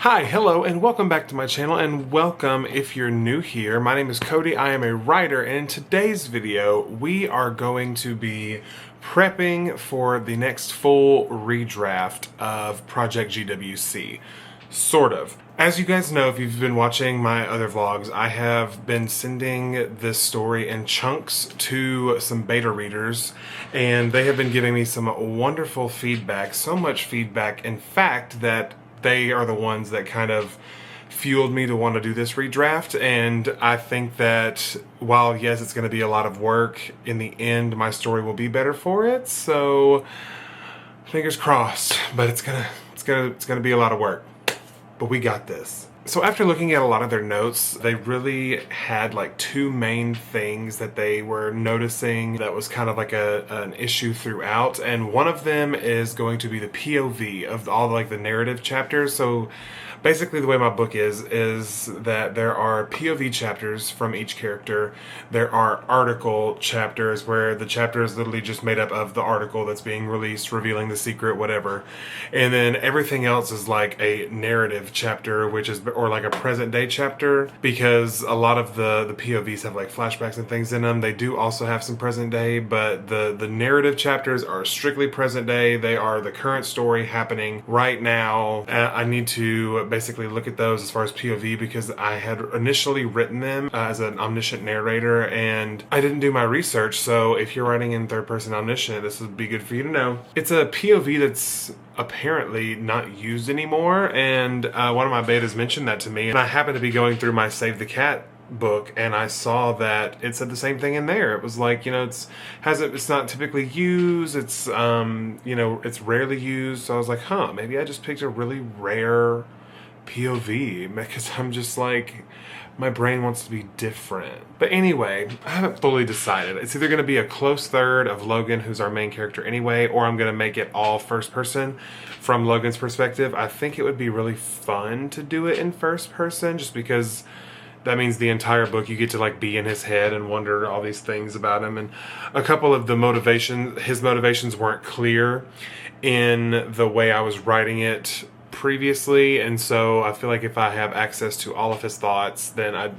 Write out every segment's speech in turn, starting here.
Hi, hello, and welcome back to my channel, and welcome if you're new here. My name is Cody, I am a writer, and in today's video, we are going to be prepping for the next full redraft of Project GWC. Sort of. As you guys know, if you've been watching my other vlogs, I have been sending this story in chunks to some beta readers, and they have been giving me some wonderful feedback, so much feedback, in fact, that they are the ones that kind of fueled me to want to do this redraft. And I think that while yes, it's going to be a lot of work, in the end my story will be better for it. So fingers crossed, but it's gonna be a lot of work, but we got this. So after looking at a lot of their notes, they really had like two main things that they were noticing that was kind of like an issue throughout. And one of them is going to be the POV of all like the narrative chapters. So basically the way my book is that there are POV chapters from each character. There are article chapters where the chapter is literally just made up of the article that's being released, revealing the secret, whatever. And then everything else is like a narrative chapter, which is, or like a present day chapter, because a lot of the POVs have like flashbacks and things in them. They do also have some present day, but the narrative chapters are strictly present day. They are the current story happening right now. I need to basically look at those as far as POV because I had initially written them as an omniscient narrator and I didn't do my research. So if you're writing in third person omniscient, this would be good for you to know. It's a POV that's apparently not used anymore, and one of my betas mentioned that to me, and I happened to be going through my Save the Cat book and I saw that it said the same thing in there. It was like, you know, it's not typically used, it's you know, it's rarely used. So I was like, huh, maybe I just picked a really rare POV because I'm just like, my brain wants to be different. But anyway, I haven't fully decided. It's either going to be a close third of Logan, who's our main character anyway, or I'm going to make it all first person from Logan's perspective. I think it would be really fun to do it in first person just because that means the entire book you get to like be in his head and wonder all these things about him. And a couple of the his motivations weren't clear in the way I was writing it previously, and so I feel like if I have access to all of his thoughts, then I'd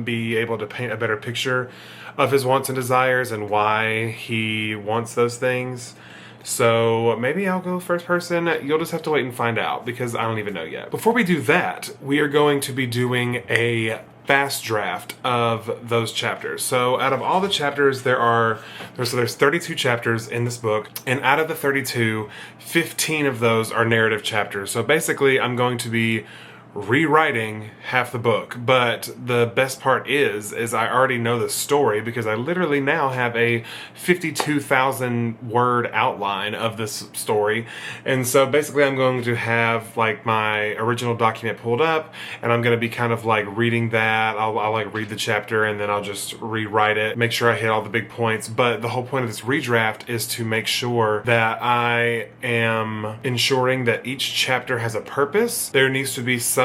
be able to paint a better picture of his wants and desires and why he wants those things. So maybe I'll go first person. You'll just have to wait and find out because I don't even know yet. Before we do that, we are going to be doing a fast draft of those chapters. So out of all the chapters there's 32 chapters in this book, and out of the 32, 15 of those are narrative chapters. So basically I'm going to be rewriting half the book, but the best part is I already know the story because I literally now have a 52,000 word outline of this story. And so basically I'm going to have like my original document pulled up and I'm going to be kind of like reading that. I'll like read the chapter and then I'll just rewrite it, make sure I hit all the big points. But the whole point of this redraft is to make sure that I am ensuring that each chapter has a purpose. There needs to be something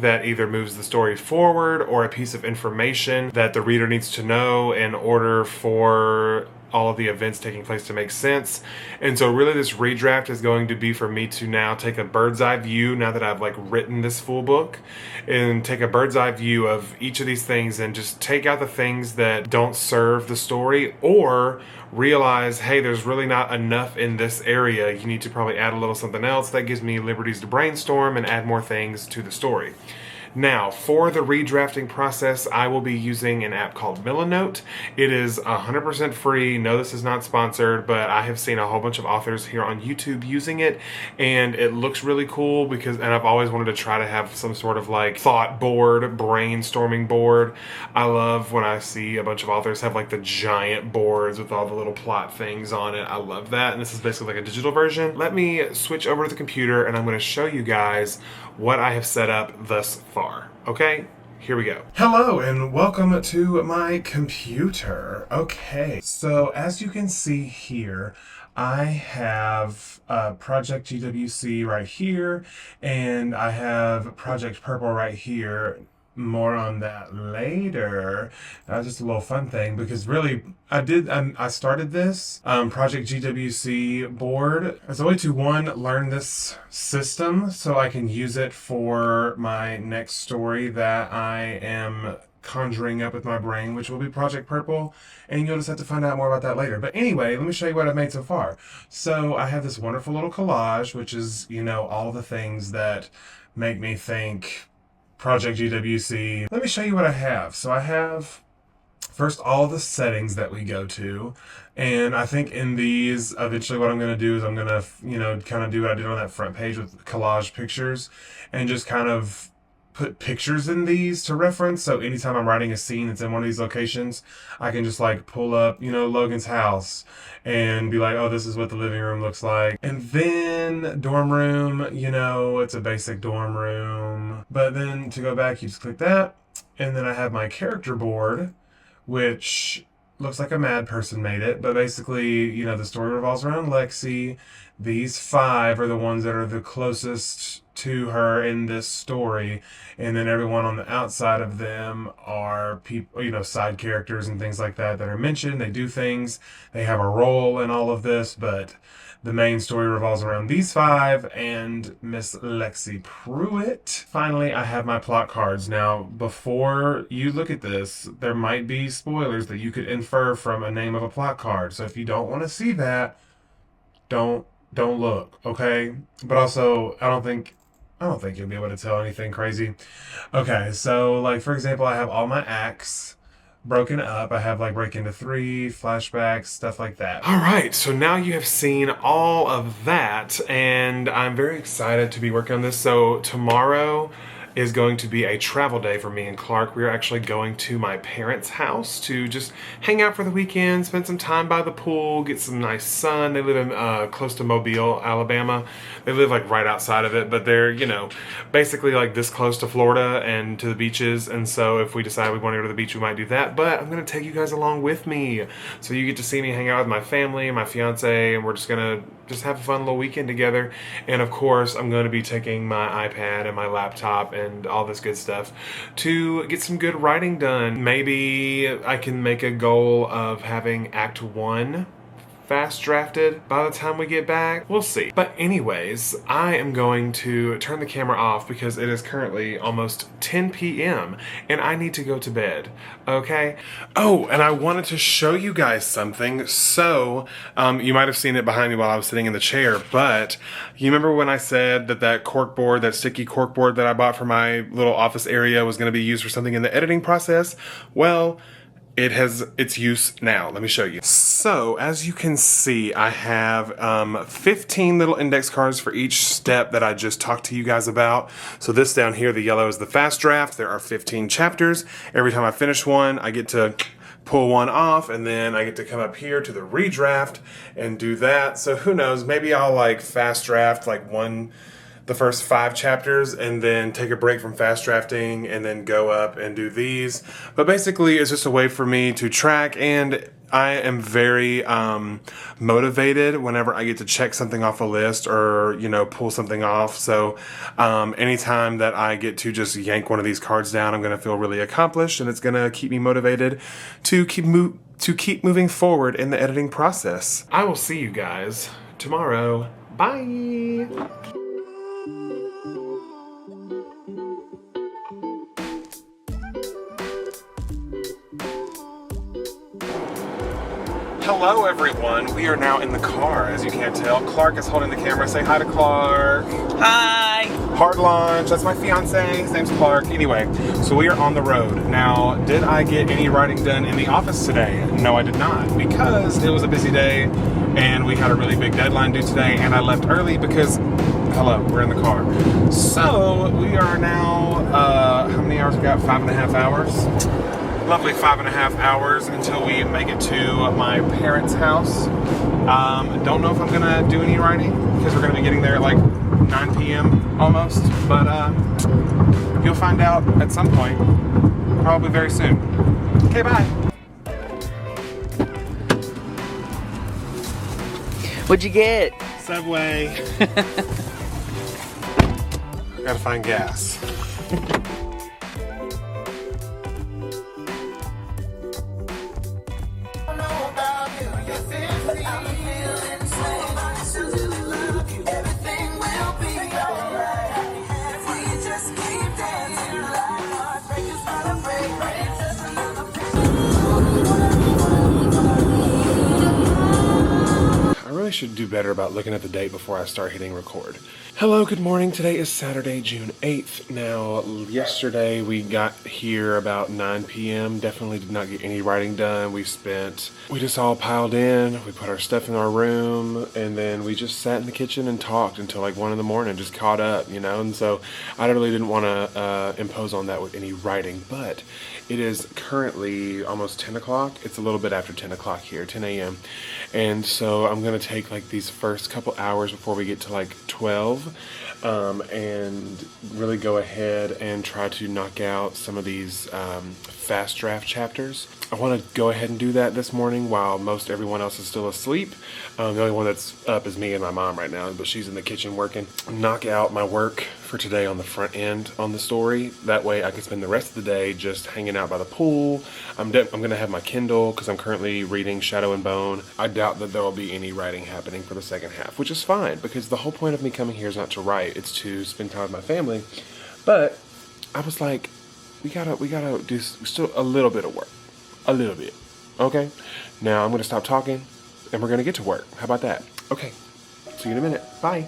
that either moves the story forward or a piece of information that the reader needs to know in order for all of the events taking place to make sense. And so really this redraft is going to be for me to now take a bird's eye view, now that I've like written this full book, and take a bird's eye view of each of these things and just take out the things that don't serve the story, or realize, hey, there's really not enough in this area. You need to probably add a little something else. That gives me liberties to brainstorm and add more things to the story. Now, for the redrafting process, I will be using an app called Milanote. It is 100% free. No, this is not sponsored, but I have seen a whole bunch of authors here on YouTube using it, and it looks really cool and I've always wanted to try to have some sort of like thought board, brainstorming board. I love when I see a bunch of authors have like the giant boards with all the little plot things on it. I love that, and this is basically like a digital version. Let me switch over to the computer and I'm going to show you guys what I have set up thus far. Okay, here we go. Hello and welcome to my computer. Okay, so as you can see here, I have Project GWC right here, and I have Project Purple right here. more on that later. That was just a little fun thing because really I started this Project GWC board as a way to learn this system so I can use it for my next story that I am conjuring up with my brain, which will be Project Purple, and you'll just have to find out more about that later. But anyway, let me show you what I've made so far. So I have this wonderful little collage, which is, all the things that make me think Project GWC. Let me show you what I have. So I have first all the settings that we go to, and I think in these, eventually what I'm going to do is I'm going to, kind of do what I did on that front page with collage pictures, and just kind of put pictures in these to reference. So anytime I'm writing a scene that's in one of these locations, I can just like pull up, Logan's house and be like, oh, this is what the living room looks like. And then dorm room, it's a basic dorm room. But then to go back, you just click that. And then I have my character board, which looks like a mad person made it. But basically, the story revolves around Lexi. These 5 are the ones that are the closest to her in this story, and then everyone on the outside of them are people, side characters and things like that are mentioned. They do things, they have a role in all of this, but the main story revolves around these 5 and Miss Lexi Pruitt. Finally, I have my plot cards. Now, before you look at this, there might be spoilers that you could infer from a name of a plot card. So if you don't want to see that, don't look, okay? But also, I don't think you'll be able to tell anything crazy. Okay, so like for example, I have all my acts broken up. I have like break into 3, flashbacks, stuff like that. All right, so now you have seen all of that, and I'm very excited to be working on this. So tomorrow is going to be a travel day for me and Clark. We are actually going to my parents' house to just hang out for the weekend, spend some time by the pool, get some nice sun. They live in close to Mobile, Alabama. They live like right outside of it, but they're, basically like this close to Florida and to the beaches. And so if we decide we want to go to the beach, we might do that. But I'm going to take you guys along with me. So you get to see me hang out with my family and my fiance, and we're just going to have a fun little weekend together. And of course, I'm going to be taking my iPad and my laptop and all this good stuff to get some good writing done. Maybe I can make a goal of having Act 1 fast drafted by the time we get back. We'll see. But anyways, I am going to turn the camera off because it is currently almost 10 p.m. and I need to go to bed, okay? Oh, and I wanted to show you guys something. So, you might have seen it behind me while I was sitting in the chair, but you remember when I said that corkboard, that sticky corkboard that I bought for my little office area was gonna be used for something in the editing process? Well, it has its use now. Let me show you. So, as you can see, I have 15 little index cards for each step that I just talked to you guys about. So this down here, the yellow is the fast draft. There are 15 chapters. Every time I finish one, I get to pull one off, and then I get to come up here to the redraft and do that. So who knows, maybe I'll like fast draft like the first 5 chapters and then take a break from fast drafting and then go up and do these. But basically it's just a way for me to track, and I am very motivated whenever I get to check something off a list or, pull something off. So anytime that I get to just yank one of these cards down, I'm going to feel really accomplished, and it's going to keep me motivated to keep moving forward in the editing process. I will see you guys tomorrow. Bye! Hello everyone, we are now in the car, as you can't tell. Clark is holding the camera. Say hi to Clark. Hi! Hard launch, that's my fiance, his name's Clark. Anyway, so we are on the road. Now, did I get any writing done in the office today? No, I did not, because it was a busy day and we had a really big deadline due today, and I left early because, hello, we're in the car. So, we are now, how many hours we got? 5.5 hours? Lovely 5.5 hours until we make it to my parents' house. Don't know if I'm gonna do any writing because we're gonna be getting there at like 9 p.m. almost, but you'll find out at some point, probably very soon. Okay, bye. What'd you get? Subway. Gotta find gas. probably should do better about looking at the date before I start hitting record. Hello, good morning. Today is Saturday, June 8th. Now, yesterday we got here about 9 p.m. Definitely did not get any writing done. We just all piled in, we put our stuff in our room, and then we just sat in the kitchen and talked until like 1 in the morning, just caught up, you know? And so I really didn't want to impose on that with any writing, but it is currently almost 10 o'clock. It's a little bit after 10 o'clock here, 10 a.m. And so I'm going to take like these first couple hours before we get to like 12 and really go ahead and try to knock out some of these fast draft chapters. I want to go ahead and do that this morning while most everyone else is still asleep. The only one that's up is me and my mom right now, but she's in the kitchen working. Knock out my work for today on the front end on the story. That way I can spend the rest of the day just hanging out by the pool. I'm going to have my Kindle because I'm currently reading Shadow and Bone. I doubt that there will be any writing happening for the second half, which is fine because the whole point of me coming here is not to write, it's to spend time with my family. But I was like, we gotta do still a little bit of work. A little bit. Okay? Now I'm going to stop talking and we're going to get to work. How about that? Okay. See you in a minute. Bye.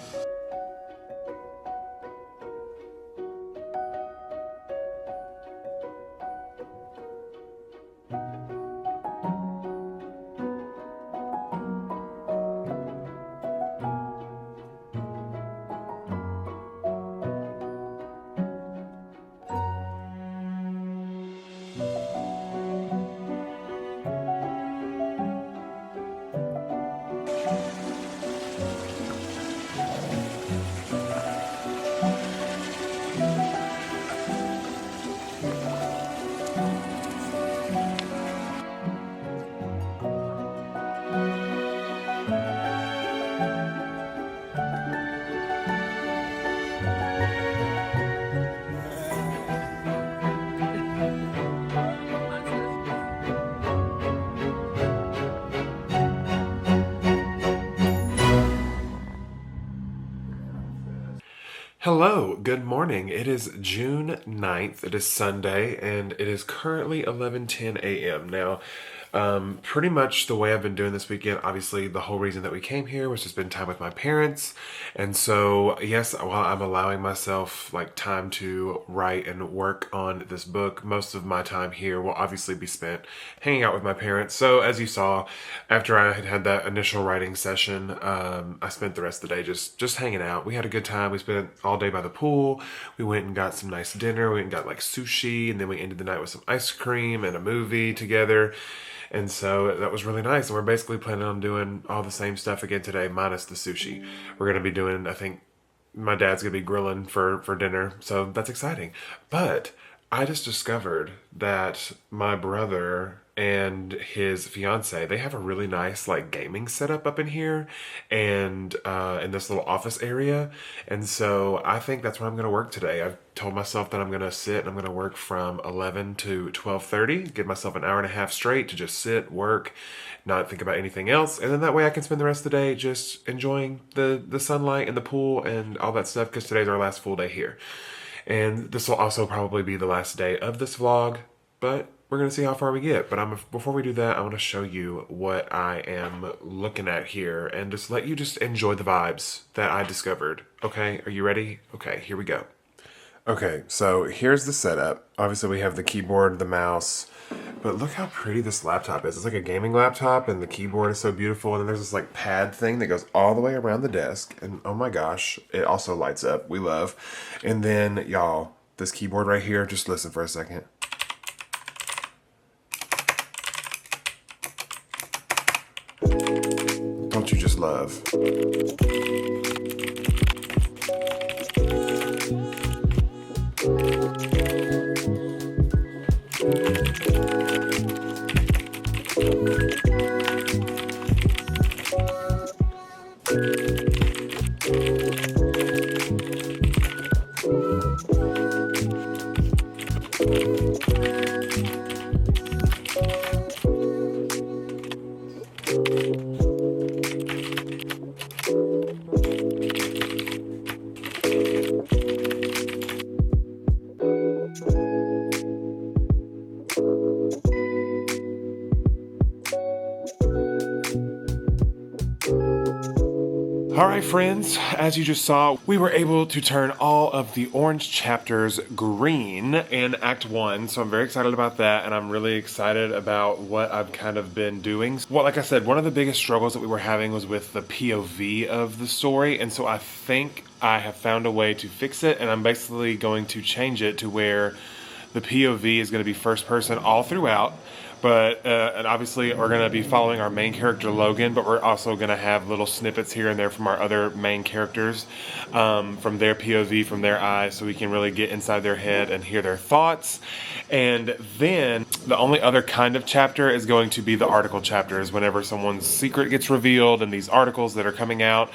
Hello, good morning. It is June 9th. It is Sunday, and it is currently 11:10 a.m. Now, pretty much the way I've been doing this weekend, obviously the whole reason that we came here was to spend time with my parents. And so, yes, while I'm allowing myself like time to write and work on this book, most of my time here will obviously be spent hanging out with my parents. So as you saw, after I had that initial writing session, I spent the rest of the day just hanging out. We had a good time. We spent all day by the pool. We went and got some nice dinner. We went and got like sushi, and then we ended the night with some ice cream and a movie together. And so that was really nice. And we're basically planning on doing all the same stuff again today, minus the sushi. We're going to be doing, I think, my dad's going to be grilling for dinner. So that's exciting. But I just discovered that my brother and his fiance, they have a really nice like gaming setup up in here and in this little office area. And so I think that's where I'm going to work today. I've told myself that I'm going to sit and I'm going to work from 11 to 12:30, give myself an hour and a half straight to just sit, work, not think about anything else. And then that way I can spend the rest of the day just enjoying the sunlight and the pool and all that stuff because today's our last full day here. And this will also probably be the last day of this vlog, but we're going to see how far we get. But before we do that, I want to show you what I am looking at here and just let you just enjoy the vibes that I discovered. Okay, are you ready? Okay, here we go. Okay, so here's the setup. Obviously we have the keyboard, the mouse, but look how pretty this laptop is. It's like a gaming laptop and the keyboard is so beautiful. And then there's this like pad thing that goes all the way around the desk. And oh my gosh, it also lights up. We love. And then y'all, this keyboard right here, just listen for a second. Don't you just love? Alright friends, as you just saw, we were able to turn all of the orange chapters green in Act 1, so I'm very excited about that, and I'm really excited about what I've kind of been doing. Well, like I said, one of the biggest struggles that we were having was with the POV of the story, and so I think I have found a way to fix it, and I'm basically going to change it to where the POV is going to be first person all throughout. But, and obviously we're going to be following our main character Logan, but we're also going to have little snippets here and there from our other main characters, from their POV, from their eyes, so we can really get inside their head and hear their thoughts. And then the only other kind of chapter is going to be the article chapters, whenever someone's secret gets revealed and these articles that are coming out.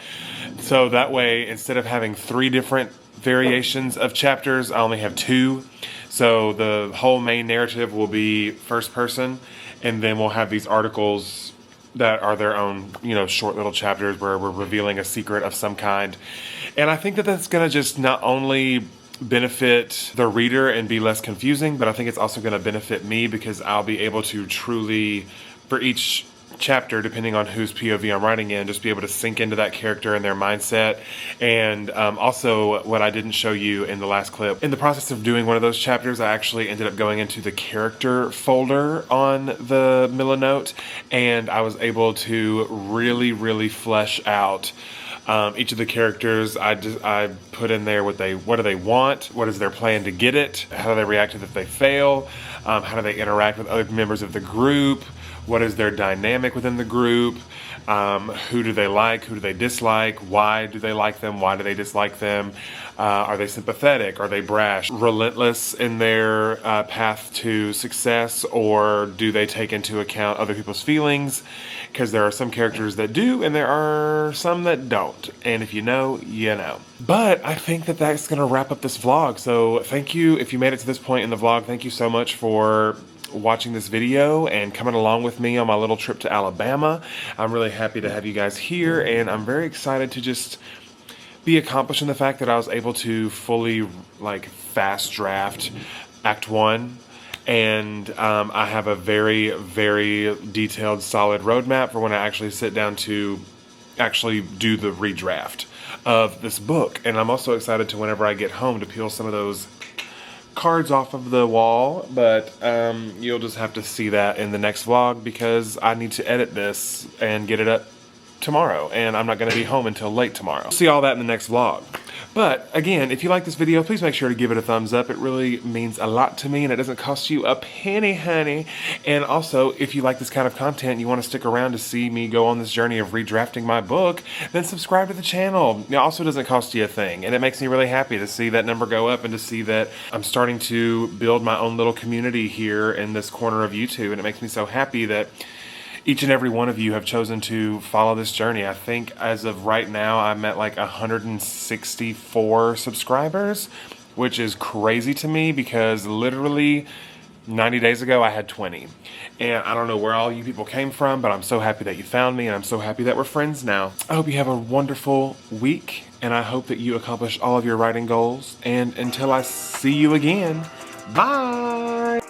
So that way, instead of having 3 different variations of chapters, I only have 2. So the whole main narrative will be first person, and then we'll have these articles that are their own, you know, short little chapters where we're revealing a secret of some kind. And I think that that's going to just not only benefit the reader and be less confusing, but I think it's also going to benefit me because I'll be able to truly, for each chapter, depending on whose POV I'm writing in, just be able to sink into that character and their mindset. And also, what I didn't show you in the last clip, in the process of doing one of those chapters, I actually ended up going into the character folder on the Milanote, and I was able to really flesh out each of the characters. I put in there what do they want, what is their plan to get it, how do they react if they fail, how do they interact with other members of the group, what is their dynamic within the group, who do they like, who do they dislike, why do they like them, why do they dislike them, are they sympathetic, are they brash, relentless in their path to success, or do they take into account other people's feelings? Because there are some characters that do, and there are some that don't. And if you know, you know. But I think that that's going to wrap up this vlog. So thank you, if you made it to this point in the vlog, thank you so much for watching this video and coming along with me on my little trip to Alabama. I'm really happy to have you guys here, and I'm very excited to just be accomplished in the fact that I was able to fully fast draft Act 1. And I have a very detailed, solid roadmap for when I actually sit down to actually do the redraft of this book. And I'm also excited to, whenever I get home, to peel some of those cards off of the wall, but you'll just have to see that in the next vlog because I need to edit this and get it up tomorrow, and I'm not going to be home until late tomorrow. See all that in the next vlog. But again, if you like this video, please make sure to give it a thumbs up. It really means a lot to me, and it doesn't cost you a penny, honey. And also, if you like this kind of content and you want to stick around to see me go on this journey of redrafting my book, then subscribe to the channel. It also doesn't cost you a thing, and it makes me really happy to see that number go up and to see that I'm starting to build my own little community here in this corner of YouTube, and it makes me so happy that each and every one of you have chosen to follow this journey. I think as of right now, I'm at like 164 subscribers, which is crazy to me because literally 90 days ago I had 20. And I don't know where all you people came from, but I'm so happy that you found me, and I'm so happy that we're friends now. I hope you have a wonderful week, and I hope that you accomplish all of your writing goals. And until I see you again, bye!